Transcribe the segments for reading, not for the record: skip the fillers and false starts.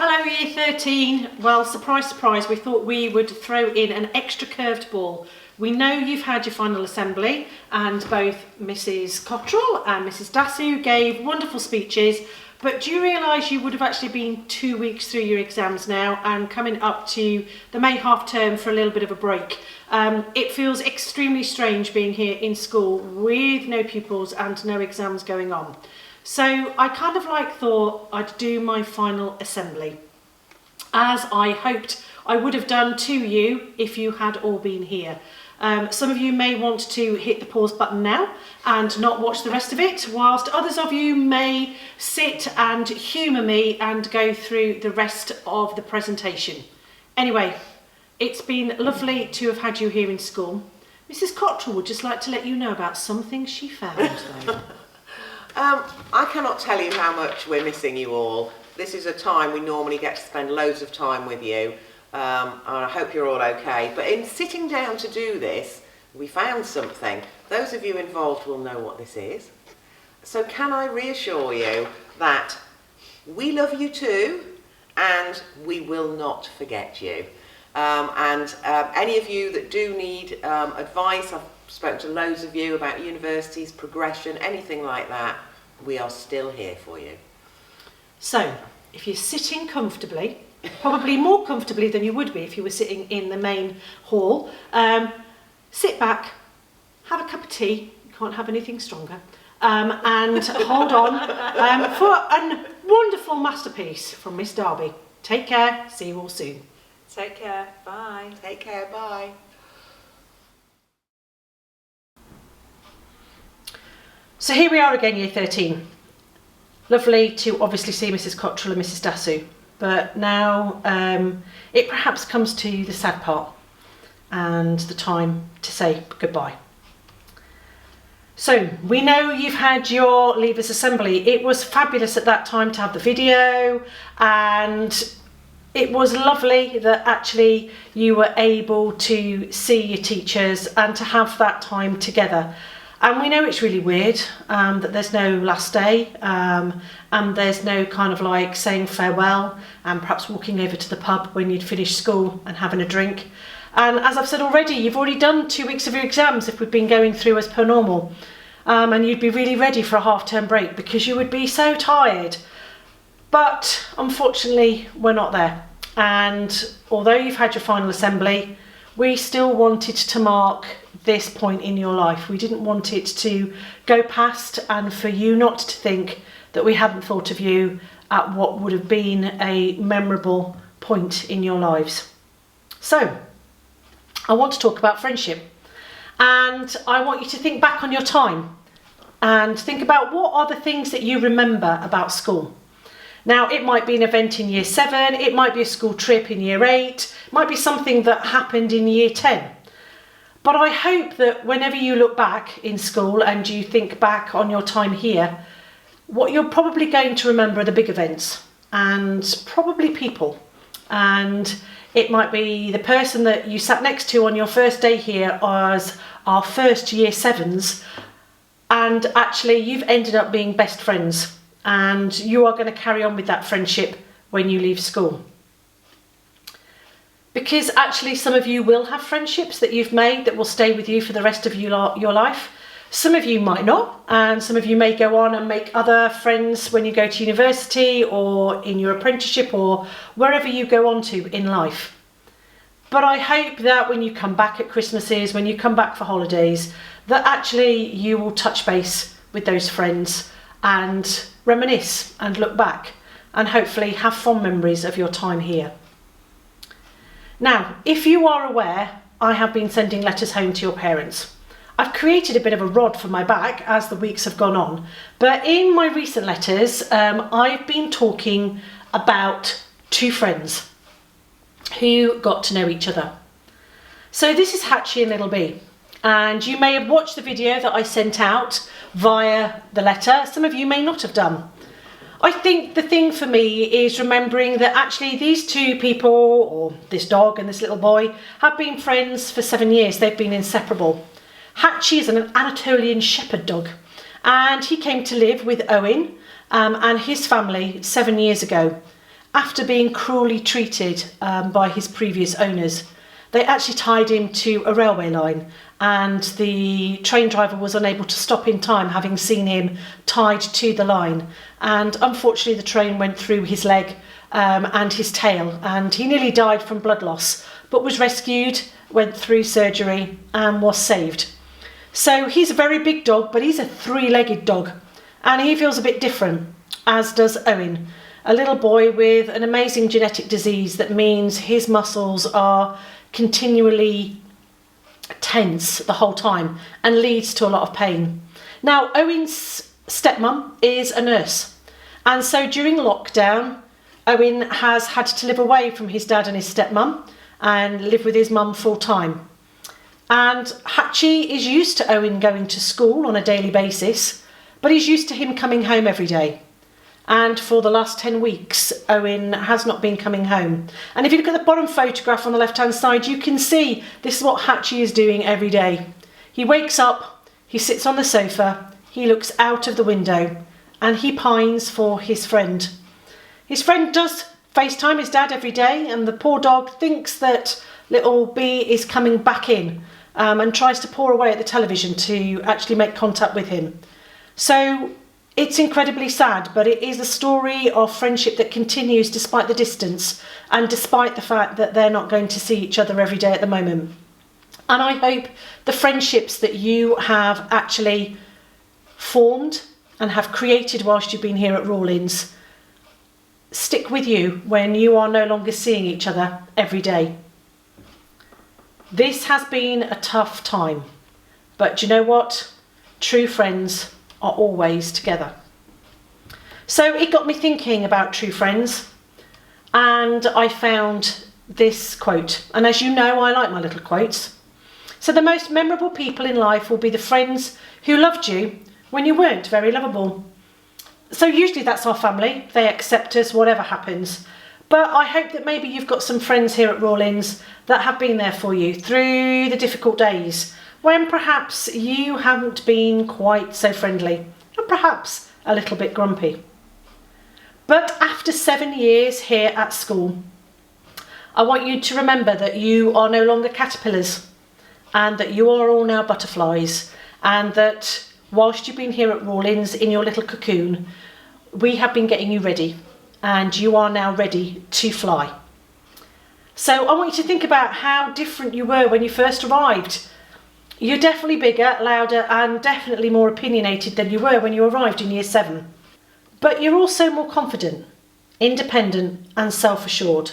Hello Year 13. Well, surprise, surprise, we thought we would throw in an extra curved ball. We know you've had your final assembly and both Mrs Cottrell and Mrs Dasu gave wonderful speeches, but do you realise you would have actually been 2 weeks through your exams now and coming up to the May half term for a little bit of a break? It feels extremely strange being here in school with no pupils and no exams going on. So I kind of thought I'd do my final assembly, as I hoped I would have done to you if you had all been here. Some of you may want to hit the pause button now and not watch the rest of it, whilst others of you may sit and humour me and go through the rest of the presentation. Anyway, it's been lovely to have had you here in school. Mrs Cottrell would just like to let you know about something she found though. I cannot tell you how much we're missing you all. This is a time we normally get to spend loads of time with you, and I hope you're all okay. But in sitting down to do this, we found something. Those of you involved will know what this is. So can I reassure you that we love you too, and we will not forget you. Any of you that do need advice, I've spoken to loads of you about universities, progression, anything like that, we are still here for you. So, if you're sitting comfortably, probably more comfortably than you would be if you were sitting in the main hall, sit back, have a cup of tea, you can't have anything stronger, and hold on for a wonderful masterpiece from Miss Darby. Take care, see you all soon. Take care, bye. Take care, bye. So here we are again, Year 13. Lovely to obviously see Mrs Cottrell and Mrs Dasu, but now it perhaps comes to the sad part and the time to say goodbye. So we know you've had your Leavers Assembly. It was fabulous at that time to have the video, and it was lovely that actually you were able to see your teachers and to have that time together. And we know it's really weird that there's no last day and there's no kind of saying farewell and perhaps walking over to the pub when you'd finished school and having a drink. And as I've said already, you've already done 2 weeks of your exams if we've been going through as per normal. And you'd be really ready for a half-term break because you would be so tired. But unfortunately, we're not there. And although you've had your final assembly, we still wanted to mark this point in your life. We didn't want it to go past and for you not to think that we hadn't thought of you at what would have been a memorable point in your lives. So, I want to talk about friendship, and I want you to think back on your time and think about what are the things that you remember about school. Now, it might be an event in Year 7, it might be a school trip in Year 8, it might be something that happened in Year 10. But I hope that whenever you look back in school and you think back on your time here, what you're probably going to remember are the big events and probably people. And it might be the person that you sat next to on your first day here as our first Year 7s, and actually you've ended up being best friends. And you are going to carry on with that friendship when you leave school. Because actually some of you will have friendships that you've made that will stay with you for the rest of your life. Some of you might not, and some of you may go on and make other friends when you go to university or in your apprenticeship or wherever you go on to in life. But I hope that when you come back at Christmases, when you come back for holidays, that actually you will touch base with those friends and reminisce and look back and hopefully have fond memories of your time here. Now, if you are aware, I have been sending letters home to your parents. I've created a bit of a rod for my back as the weeks have gone on, but in my recent letters, I've been talking about 2 friends who got to know each other. So this is Hatchie and Little Bee. And you may have watched the video that I sent out via the letter. Some of you may not have done. I think the thing for me is remembering that actually these 2 people, or this dog and this little boy, have been friends for 7 years. They've been inseparable. Hatchie is an Anatolian shepherd dog, and he came to live with Owen and his family 7 years ago. after being cruelly treated by his previous owners. They actually tied him to a railway line, and the train driver was unable to stop in time, having seen him tied to the line. And unfortunately, the train went through his leg and his tail, and he nearly died from blood loss, but was rescued, went through surgery, and was saved. So he's a very big dog, but he's a three-legged dog, and he feels a bit different, as does Owen, a little boy with an amazing genetic disease that means his muscles are continually tense the whole time and leads to a lot of pain. Now, Owen's stepmom is a nurse, and so during lockdown, Owen has had to live away from his dad and his stepmom and live with his mum full time. And Hatchie is used to Owen going to school on a daily basis, but he's used to him coming home every day. And for the last 10 weeks, Owen has not been coming home. And if you look at the bottom photograph on the left-hand side, you can see this is what Hatchie is doing every day. He wakes up, he sits on the sofa, he looks out of the window, and he pines for his friend. His friend does FaceTime his dad every day, and the poor dog thinks that little B is coming back in and tries to paw away at the television to actually make contact with him. So it's incredibly sad, but it is a story of friendship that continues despite the distance and despite the fact that they're not going to see each other every day at the moment. And I hope the friendships that you have actually formed and have created whilst you've been here at Rawlins stick with you when you are no longer seeing each other every day. This has been a tough time, but do you know what? True friends are always together. So it got me thinking about true friends, and I found this quote. And as you know, I like my little quotes. So the most memorable people in life will be the friends who loved you when you weren't very lovable. So usually that's our family. They accept us whatever happens. But I hope that maybe you've got some friends here at Rawlins that have been there for you through the difficult days, when perhaps you haven't been quite so friendly and perhaps a little bit grumpy. But after 7 years here at school, I want you to remember that you are no longer caterpillars and that you are all now butterflies, and that whilst you've been here at Rawlins in your little cocoon, we have been getting you ready, and you are now ready to fly. So I want you to think about how different you were when you first arrived. You're definitely bigger, louder, and definitely more opinionated than you were when you arrived in year 7. But you're also more confident, independent, and self-assured.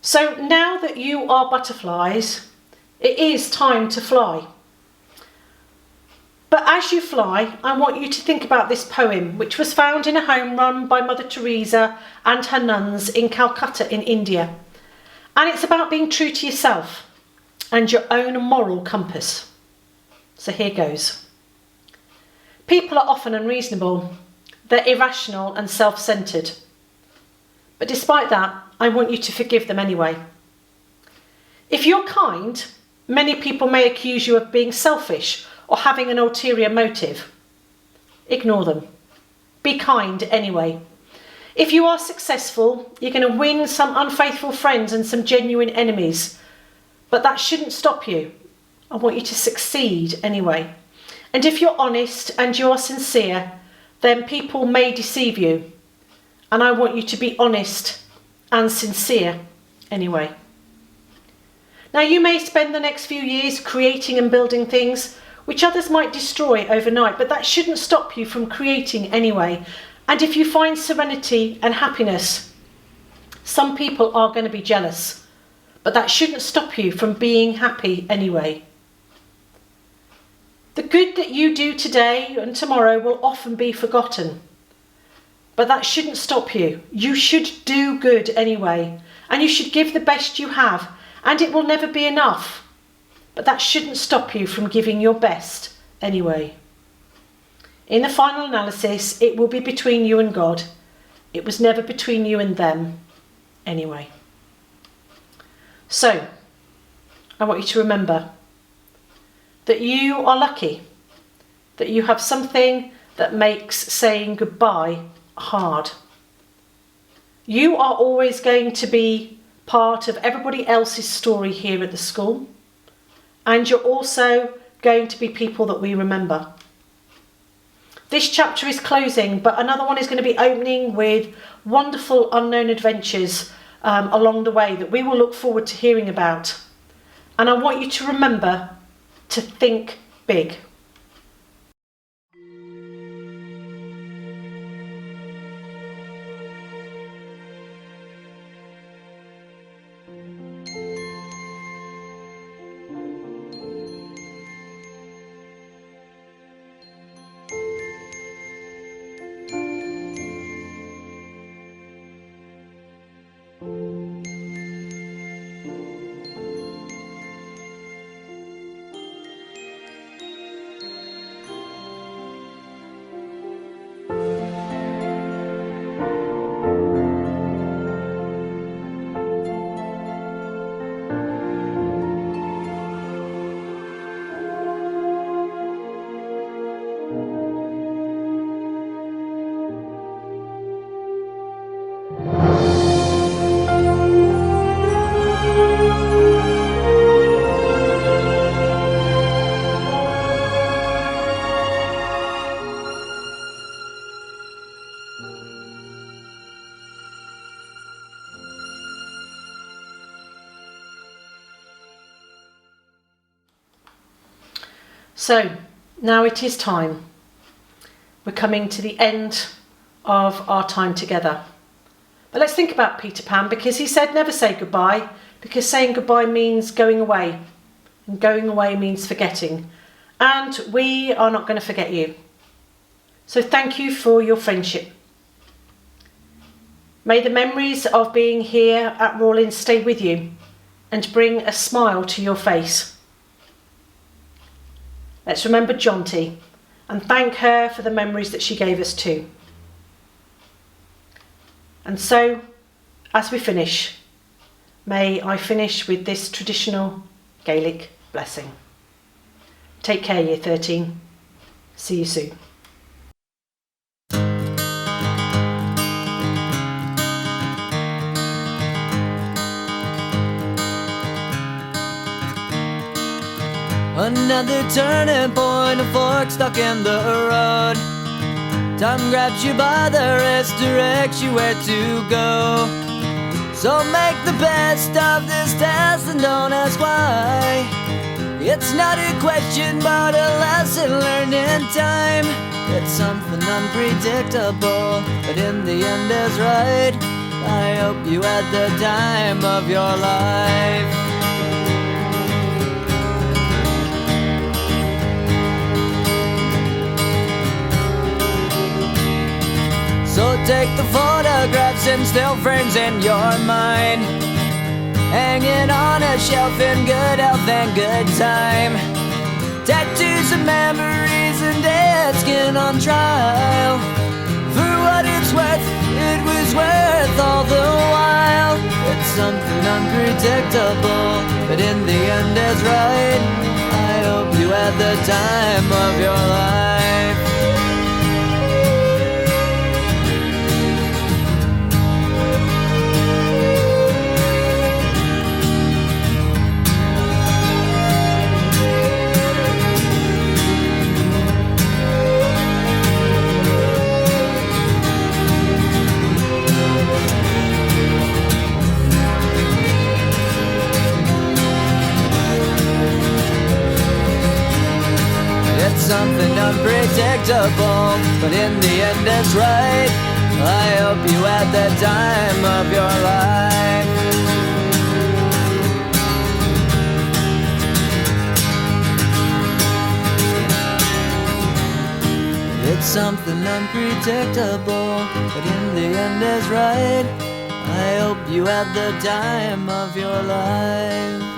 So now that you are butterflies, it is time to fly. But as you fly, I want you to think about this poem, which was found in a home run by Mother Teresa and her nuns in Calcutta in India. And it's about being true to yourself and your own moral compass. So here goes. People are often unreasonable. They're irrational and self-centred. But despite that, I want you to forgive them anyway. If you're kind, many people may accuse you of being selfish or having an ulterior motive. Ignore them. Be kind anyway. If you are successful, you're going to win some unfaithful friends and some genuine enemies. But that shouldn't stop you. I want you to succeed anyway. And if you're honest and you're sincere, then people may deceive you. And I want you to be honest and sincere anyway. Now, you may spend the next few years creating and building things which others might destroy overnight, but that shouldn't stop you from creating anyway. And if you find serenity and happiness, some people are going to be jealous, but that shouldn't stop you from being happy anyway. The good that you do today and tomorrow will often be forgotten, but that shouldn't stop you. You should do good anyway, and you should give the best you have, and it will never be enough. But that shouldn't stop you from giving your best anyway. In the final analysis, it will be between you and God. It was never between you and them anyway. So, I want you to remember that you are lucky, that you have something that makes saying goodbye hard. You are always going to be part of everybody else's story here at the school, and you're also going to be people that we remember. This chapter is closing, but another one is going to be opening with wonderful unknown adventures along the way that we will look forward to hearing about. And I want you to remember to think big. So now it is time. We're coming to the end of our time together. But let's think about Peter Pan, because he said never say goodbye, because saying goodbye means going away, and going away means forgetting. And we are not going to forget you. So thank you for your friendship. May the memories of being here at Rawlins stay with you and bring a smile to your face. Let's remember Jonty and thank her for the memories that she gave us too. And so, as we finish, may I finish with this traditional Gaelic blessing. Take care, Year 13. See you soon. Another turning point, a fork stuck in the road. Time grabs you by the wrist, directs you where to go. So make the best of this test and don't ask why. It's not a question but a lesson learned in time. It's something unpredictable, but in the end is right. I hope you had the time of your life. So take the photographs and still frames in your mind, hanging on a shelf in good health and good time. Tattoos of memories and dead skin on trial. For what it's worth, it was worth all the while. It's something unpredictable, but in the end is right. I hope you had the time of your life. Something unpredictable, but in the end it's right. I hope you had the time of your life. It's something unpredictable, but in the end is right. I hope you had the time of your life.